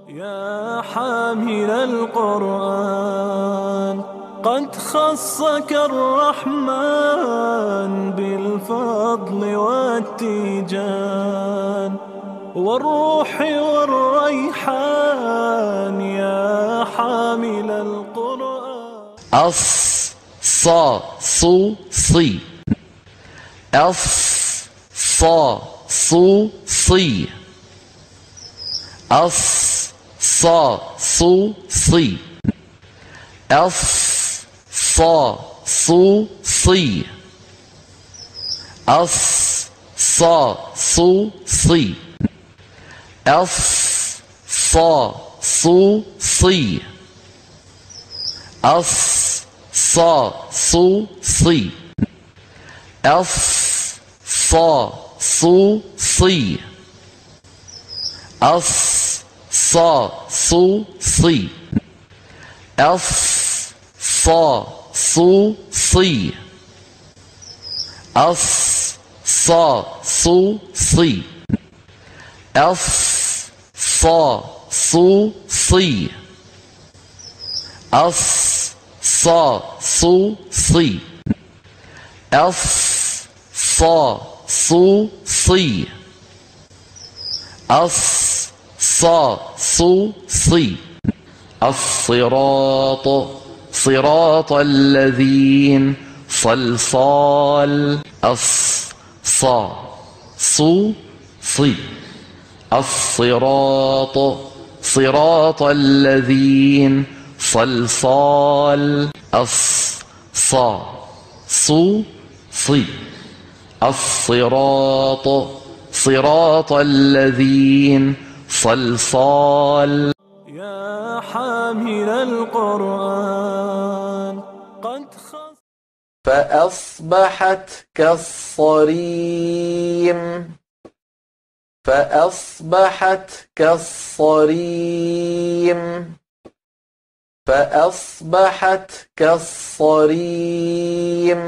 يا حامل القرآن، قد خصك الرحمن بالفضل والتيجان والروح والريحان. يا حامل القرآن. صا صو صي صا صو صي صا صو صي صا صو صي صا صو صي صا صو صي صا صو صي صا صو صي صا صو صي صا صو صي صا صو صي صا صو صي صا صو صي صا صو صي صا صو صي الصراط صراط الذين صلصال صا صو صي الصراط صراط الذين صلصال صا صو صي الصراط صراط الذين صلصال. يا حامل القرآن، فأصبحت كالصريم فأصبحت كالصريم فأصبحت كالصريم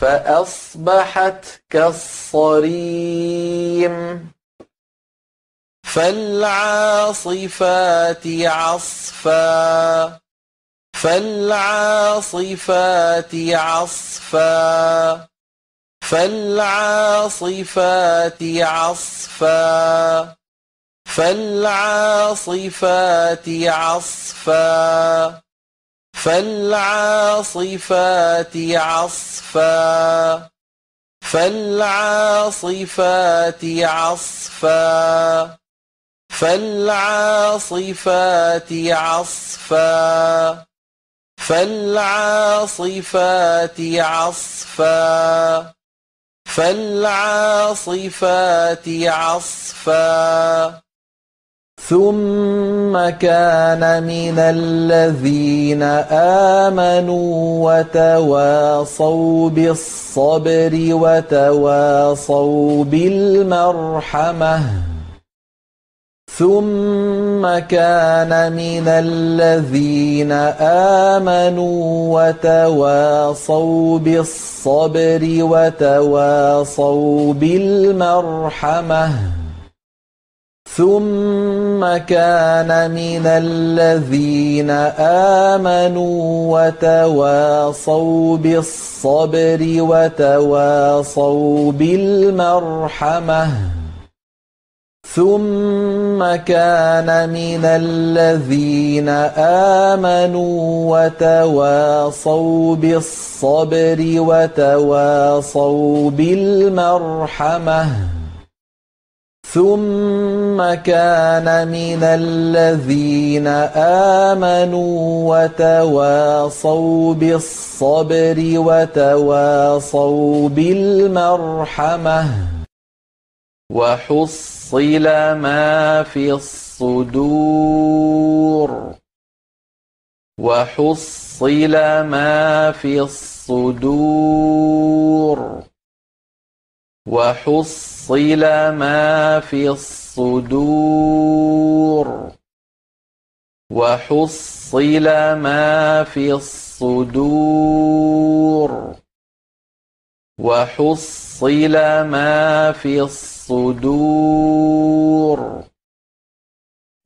فأصبحت كالصريم فالعاصفات عصفا فالعاصفات عصفا فالعاصفات عصفا فالعاصفات عصفا فالعاصفات عصفا فالعاصفات عصفا فالعاصفات عصفا فالعاصفات عصفا فالعاصفات عصفا ثم كان من الذين آمنوا وتواصوا بالصبر وتواصوا بالمرحمة ثم كان من الذين آمنوا وتواصوا بالصبر وتواصوا بالمرحمة ثم كان من الذين آمنوا وتواصوا بالصبر وتواصوا بالمرحمة ثم كان من الذين آمنوا وتواصوا بالصبر وتواصوا بالمرحمة ثم كان من الذين آمنوا وتواصوا بالصبر وتواصوا بالمرحمة وحصل ما في الصدور وحصل ما في الصدور وحصل ما في الصدور وحصل ما في الصدور وحصل ما في الصدور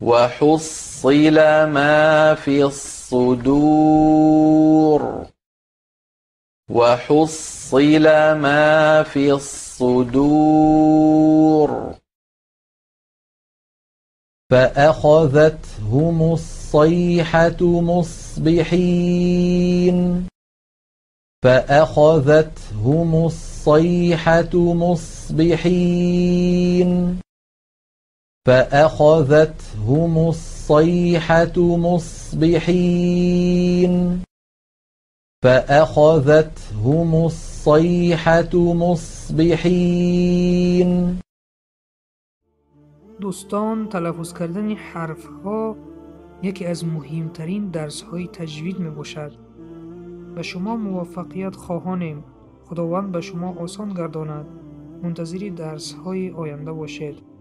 وحصل ما في الصدور وحصل ما في الصدور فأخذتهم الصيحة مصبحين فأخذتهم الصيحة مصبحين فأخذتهم الصيحة مصبحين فأخذتهم الصيحة مصبحين. دوستان، تلفظ کردن حرف ها یکی از مهمترین درس های تجوید می باشد. به شما موفقیت خواهانیم. خداوند به شما آسان گرداند. منتظر درس های آینده باشید.